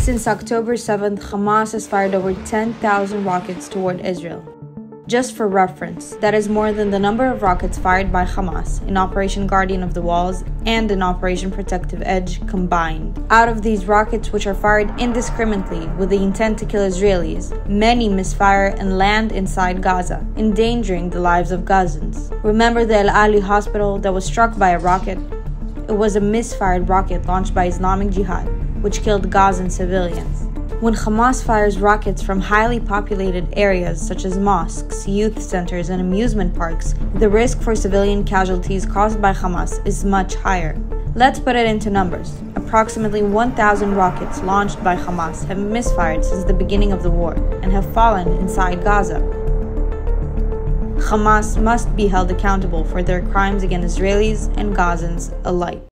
Since October 7th, Hamas has fired over 10,000 rockets toward Israel. Just for reference, that is more than the number of rockets fired by Hamas in Operation Guardian of the Walls and in Operation Protective Edge combined. Out of these rockets, which are fired indiscriminately with the intent to kill Israelis, many misfire and land inside Gaza, endangering the lives of Gazans. Remember the El Ali hospital that was struck by a rocket? It was a misfired rocket launched by Islamic Jihad, which killed Gazan civilians. When Hamas fires rockets from highly populated areas such as mosques, youth centers, and amusement parks, the risk for civilian casualties caused by Hamas is much higher. Let's put it into numbers. Approximately 1,000 rockets launched by Hamas have misfired since the beginning of the war and have fallen inside Gaza. Hamas must be held accountable for their crimes against Israelis and Gazans alike.